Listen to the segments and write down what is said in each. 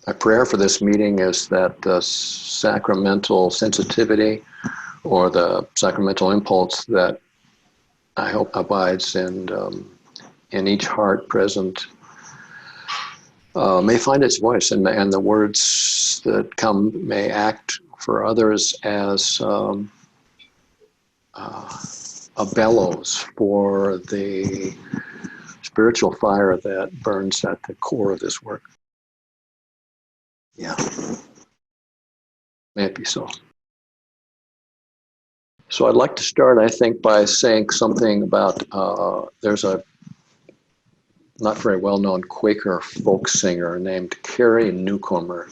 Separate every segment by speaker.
Speaker 1: My prayer for this meeting is that the sacramental sensitivity or the sacramental impulse that I hope abides in each heart present may find its voice, and the words that come may act for others as a bellows for the spiritual fire that burns at the core of this work. Yeah, may it be so. So I'd like to start, I think, by saying something about, there's a not very well-known Quaker folk singer named Carrie Newcomer,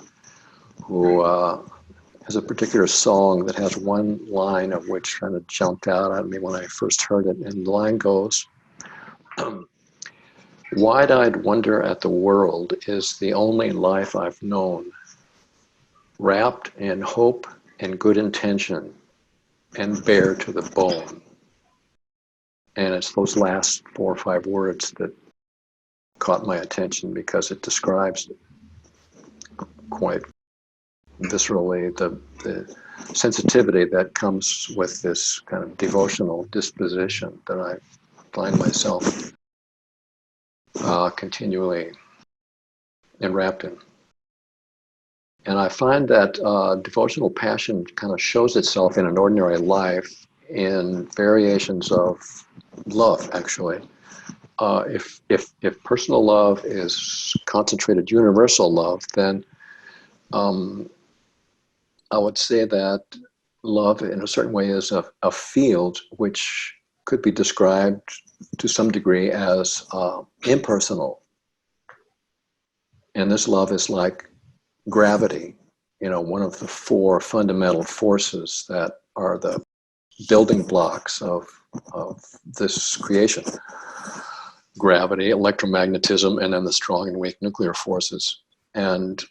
Speaker 1: who has a particular song that has one line of which kind of jumped out at me when I first heard it. And the line goes, "Wide-eyed wonder at the world is the only life I've known, wrapped in hope and good intention and bare to the bone." And it's those last 4 or 5 words that caught my attention because it describes quite viscerally the sensitivity that comes with this kind of devotional disposition that I find myself continually enwrapped in. And I find that devotional passion kind of shows itself in an ordinary life in variations of love, actually. If personal love is concentrated universal love, then I would say that love in a certain way is a field which could be described to some degree as impersonal. And this love is like gravity, one of the 4 fundamental forces that are the building blocks of this creation. Gravity, electromagnetism, and then the strong and weak nuclear forces. And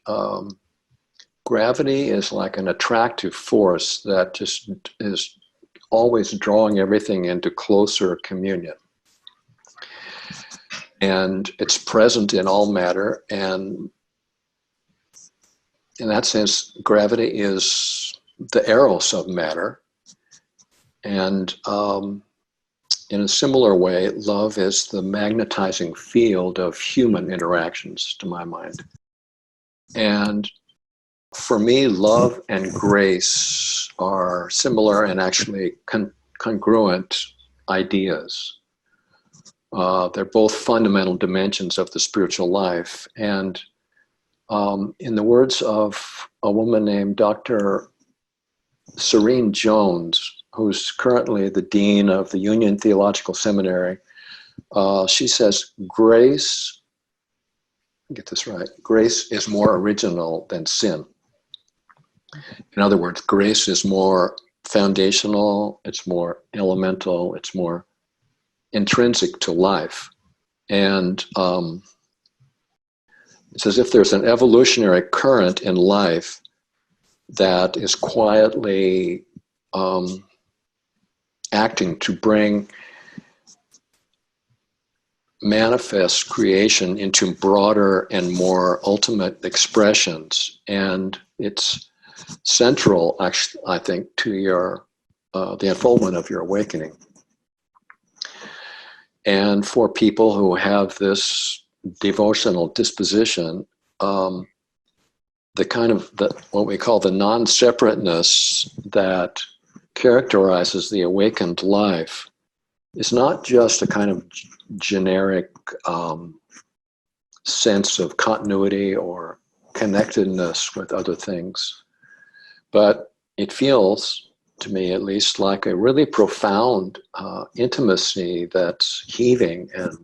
Speaker 1: gravity is like an attractive force that just is always drawing everything into closer communion. And it's present in all matter, and in that sense, gravity is the eros of matter. And in a similar way, love is the magnetizing field of human interactions, to my mind. And for me, love and grace are similar and actually congruent ideas. They're both fundamental dimensions of the spiritual life. And in the words of a woman named Dr. Serene Jones, who's currently the dean of the Union Theological Seminary, she says, grace, get this right, grace is more original than sin. In other words, grace is more foundational, it's more elemental, it's more intrinsic to life. And it's as if there's an evolutionary current in life that is quietly acting to bring manifest creation into broader and more ultimate expressions. And it's central, actually, I think, to your the unfoldment of your awakening. And for people who have this devotional disposition, the kind of what we call the non-separateness that characterizes the awakened life is not just a kind of generic sense of continuity or connectedness with other things, but it feels, to me at least, like a really profound intimacy that's heaving and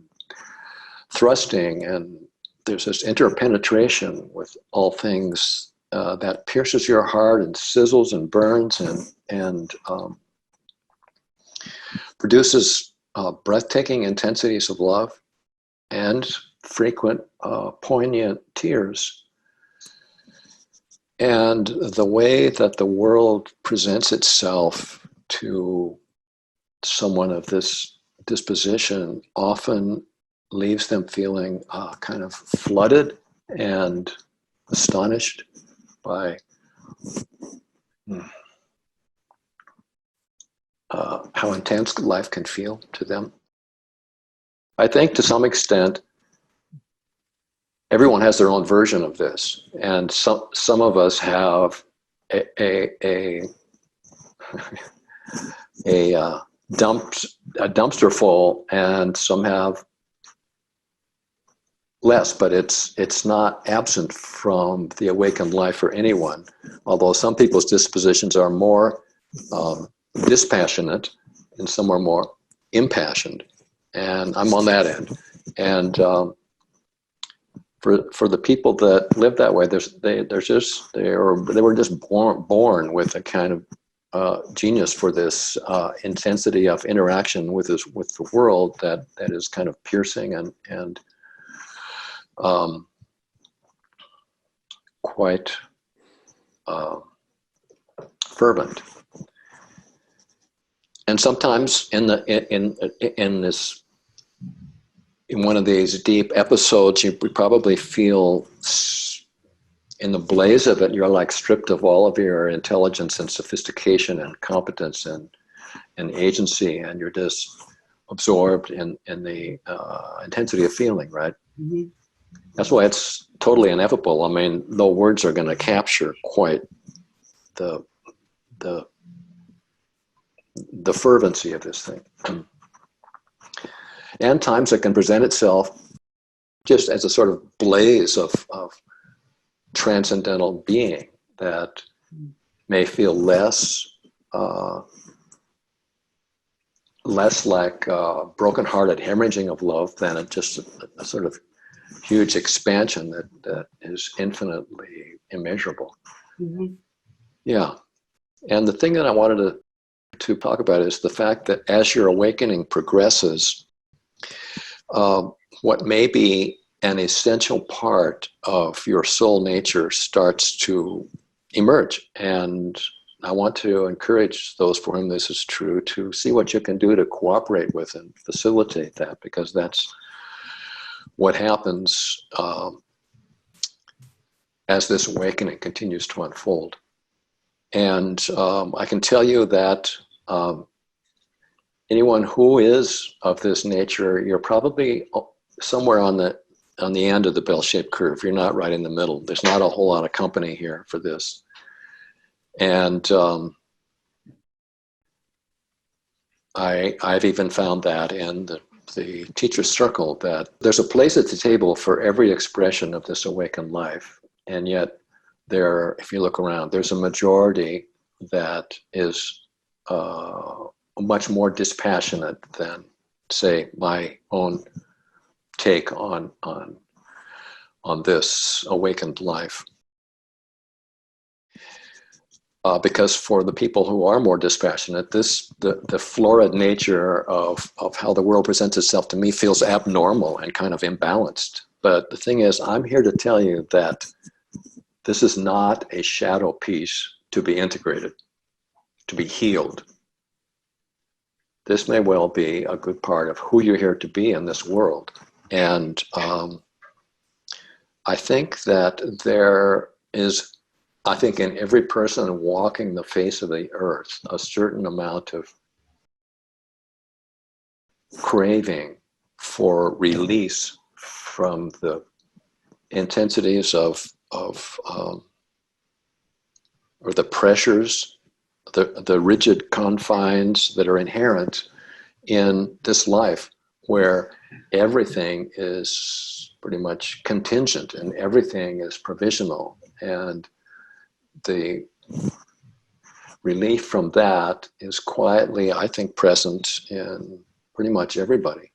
Speaker 1: thrusting, and there's this interpenetration with all things that pierces your heart and sizzles and burns and produces breathtaking intensities of love and frequent poignant tears. And the way that the world presents itself to someone of this disposition often leaves them feeling kind of flooded and astonished by how intense life can feel to them. I think to some extent, everyone has their own version of this, and some of us have a dumpster full, and some have less, but it's not absent from the awakened life for anyone. Although some people's dispositions are more dispassionate, and some are more impassioned, and I'm on that end. And for the people that live that way, they were just born with a kind of genius for this intensity of interaction with the world that is kind of piercing and quite fervent. And sometimes in one of these deep episodes, you probably feel in the blaze of it, you're like stripped of all of your intelligence and sophistication and competence and agency, and you're just absorbed in the intensity of feeling, right? Mm-hmm. That's why it's totally ineffable. I mean, no words are going to capture quite the fervency of this thing. And times it can present itself just as a sort of blaze of transcendental being that may feel less like broken-hearted hemorrhaging of love than just a sort of huge expansion that is infinitely immeasurable. Mm-hmm. Yeah. And the thing that I wanted to talk about is the fact that as your awakening progresses, what may be an essential part of your soul nature starts to emerge. And I want to encourage those for whom this is true to see what you can do to cooperate with and facilitate that, because that's what happens as this awakening continues to unfold. And I can tell you that anyone who is of this nature, you're probably somewhere on the end of the bell-shaped curve. You're not right in the middle. There's not a whole lot of company here for this. And I've even found that in the teacher's circle, that there's a place at the table for every expression of this awakened life. And yet if you look around, there's a majority that is much more dispassionate than, say, my own take on this awakened life. Because for the people who are more dispassionate, the florid nature of how the world presents itself to me feels abnormal and kind of imbalanced. But the thing is, I'm here to tell you that this is not a shadow piece to be integrated, to be healed. This may well be a good part of who you're here to be in this world. And I think that there is, in every person walking the face of the earth, a certain amount of craving for release from the intensities or the pressures, the rigid confines that are inherent in this life, where everything is pretty much contingent and everything is provisional. And the relief from that is quietly, I think, present in pretty much everybody.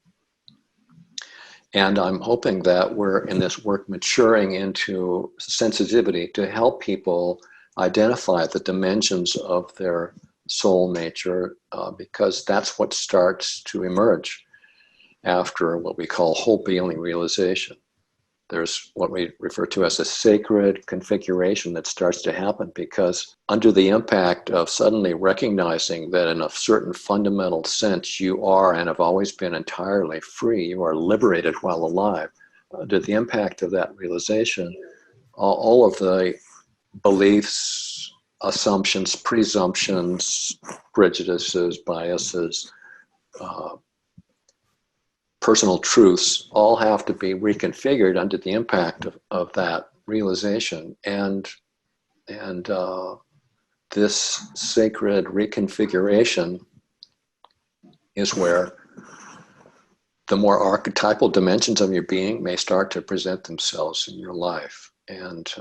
Speaker 1: And I'm hoping that we're in this work maturing into sensitivity to help people identify the dimensions of their soul nature, because that's what starts to emerge after what we call whole being realization. There's what we refer to as a sacred configuration that starts to happen, because under the impact of suddenly recognizing that in a certain fundamental sense you are and have always been entirely free, you are liberated while alive, under the impact of that realization, all of the beliefs, assumptions, presumptions, prejudices, biases, personal truths all have to be reconfigured under the impact of that realization. And this sacred reconfiguration is where the more archetypal dimensions of your being may start to present themselves in your life. And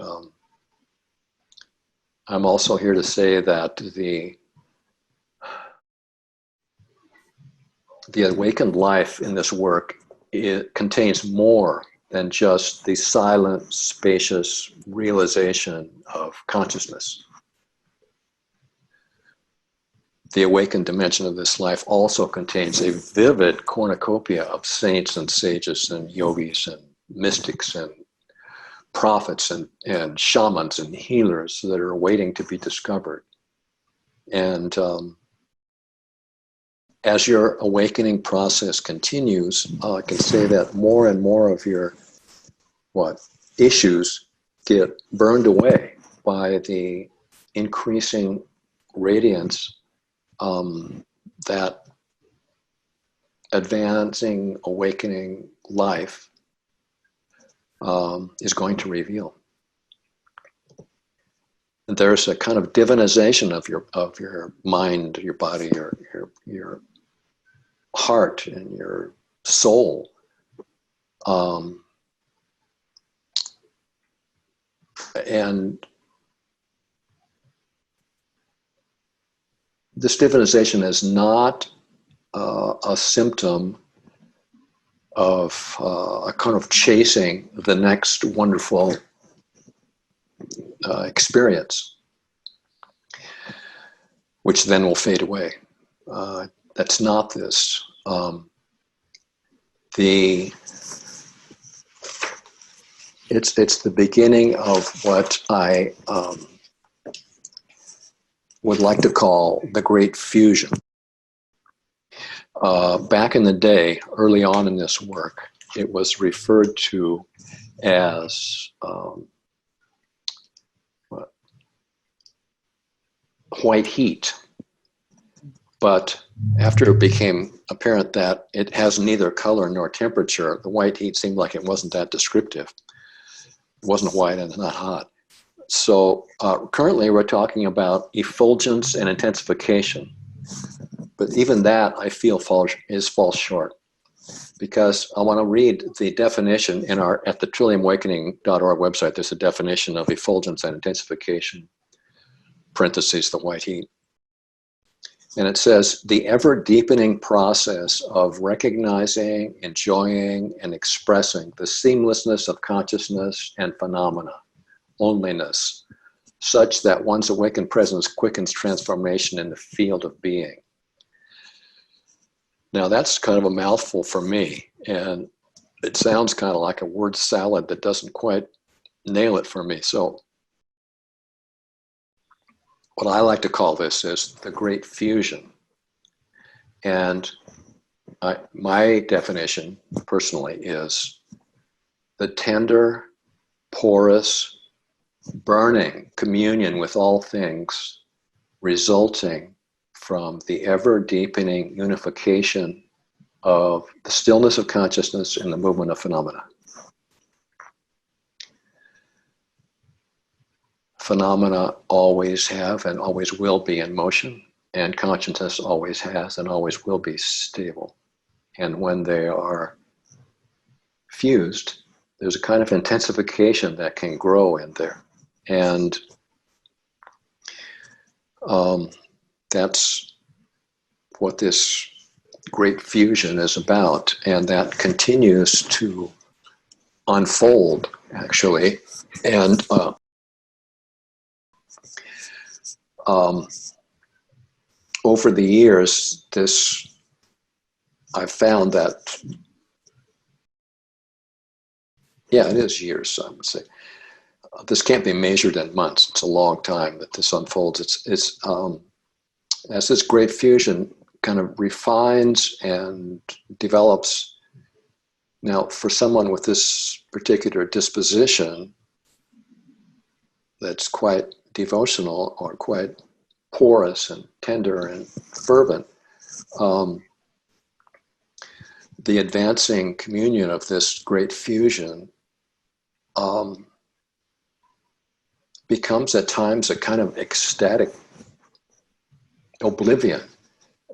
Speaker 1: I'm also here to say that the awakened life in this work, it contains more than just the silent, spacious realization of consciousness. The awakened dimension of this life also contains a vivid cornucopia of saints and sages and yogis and mystics and prophets and shamans and healers that are waiting to be discovered. And as your awakening process continues, I can say that more and more of your issues get burned away by the increasing radiance that advancing awakening life is going to reveal. And there's a kind of divinization of your mind, your body, your heart, and your soul. And this divinization is not a symptom of a kind of chasing the next wonderful experience, which then will fade away. That's not this. It's the beginning of what I would like to call the Great Fusion. Back in the day, early on in this work, it was referred to as white heat. But after it became apparent that it has neither color nor temperature, the white heat seemed like it wasn't that descriptive. It wasn't white and not hot. So currently we're talking about effulgence and intensification. But even that, I feel, falls short. Because I want to read the definition at the trilliumawakening.org website. There's a definition of effulgence and intensification, parentheses, the white heat. And it says, the ever-deepening process of recognizing, enjoying, and expressing the seamlessness of consciousness and phenomena, oneness, such that one's awakened presence quickens transformation in the field of being. Now that's kind of a mouthful for me, and it sounds kind of like a word salad that doesn't quite nail it for me. So what I like to call this is the Great Fusion. And my definition, personally, is the tender, porous, burning communion with all things resulting from the ever-deepening unification of the stillness of consciousness and the movement of phenomena. Phenomena always have and always will be in motion, and consciousness always has and always will be stable. And when they are fused, there's a kind of intensification that can grow in there. And that's what this great fusion is about. And that continues to unfold, actually. And over the years, I've found that, it is years, I would say. This can't be measured in months. It's a long time that this unfolds. It's as this great fusion kind of refines and develops. Now, for someone with this particular disposition, that's quite devotional or quite porous and tender and fervent, the advancing communion of this great fusion becomes at times a kind of ecstatic oblivion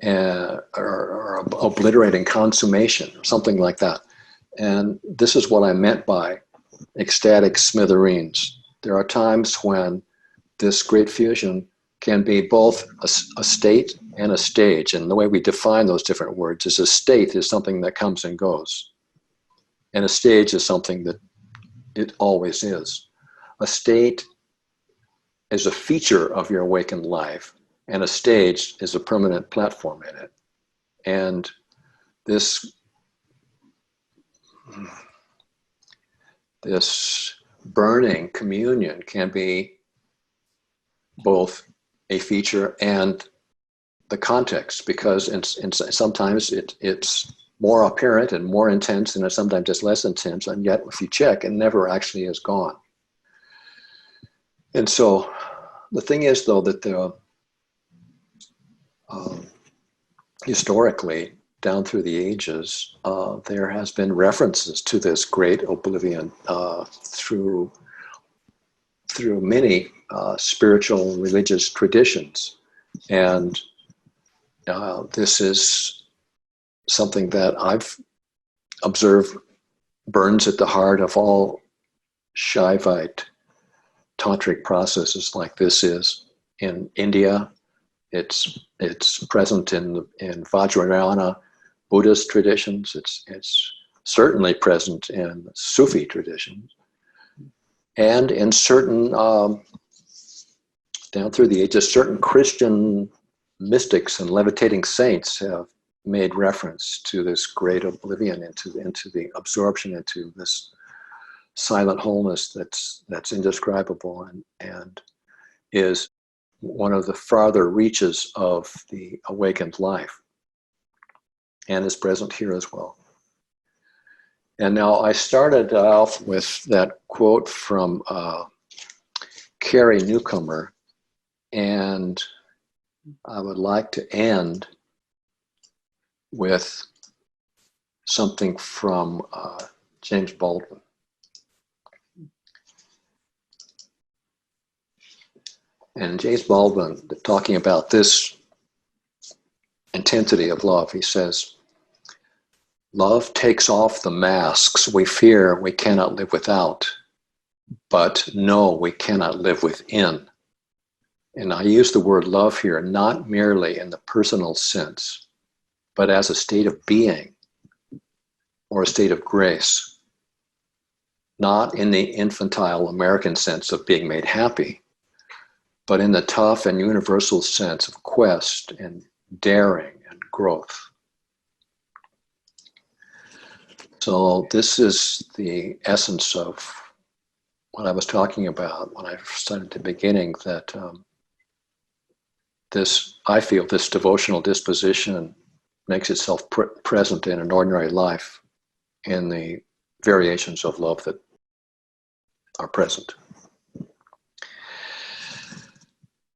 Speaker 1: or obliterating consummation or something like that. And this is what I meant by ecstatic smithereens. There are times when this great fusion can be both a state and a stage. And the way we define those different words is a state is something that comes and goes. And a stage is something that it always is. A state is a feature of your awakened life, and a stage is a permanent platform in it. And this burning communion can be both a feature and the context, because sometimes it's more apparent and more intense, and sometimes it's less intense, and yet if you check, it never actually is gone. And so the thing is, though, that historically, down through the ages, there has been references to this great oblivion through many spiritual and religious traditions. And this is something that I've observed burns at the heart of all Shaivite tantric processes like this is. In India, it's present in Vajrayana Buddhist traditions. It's certainly present in Sufi traditions, and in certain down through the ages, certain Christian mystics and levitating saints have made reference to this great oblivion, into the absorption into this silent wholeness that's indescribable and is one of the farther reaches of the awakened life, and is present here as well. And now I started off with that quote from Carrie Newcomer, and I would like to end with something from James Baldwin. And James Baldwin, talking about this intensity of love, he says, "Love takes off the masks we fear we cannot live without, but no, we cannot live within." And I use the word love here not merely in the personal sense, but as a state of being or a state of grace, not in the infantile American sense of being made happy, but in the tough and universal sense of quest and daring and growth. So this is the essence of what I was talking about when I started at the beginning, that I feel this devotional disposition makes itself present in an ordinary life in the variations of love that are present.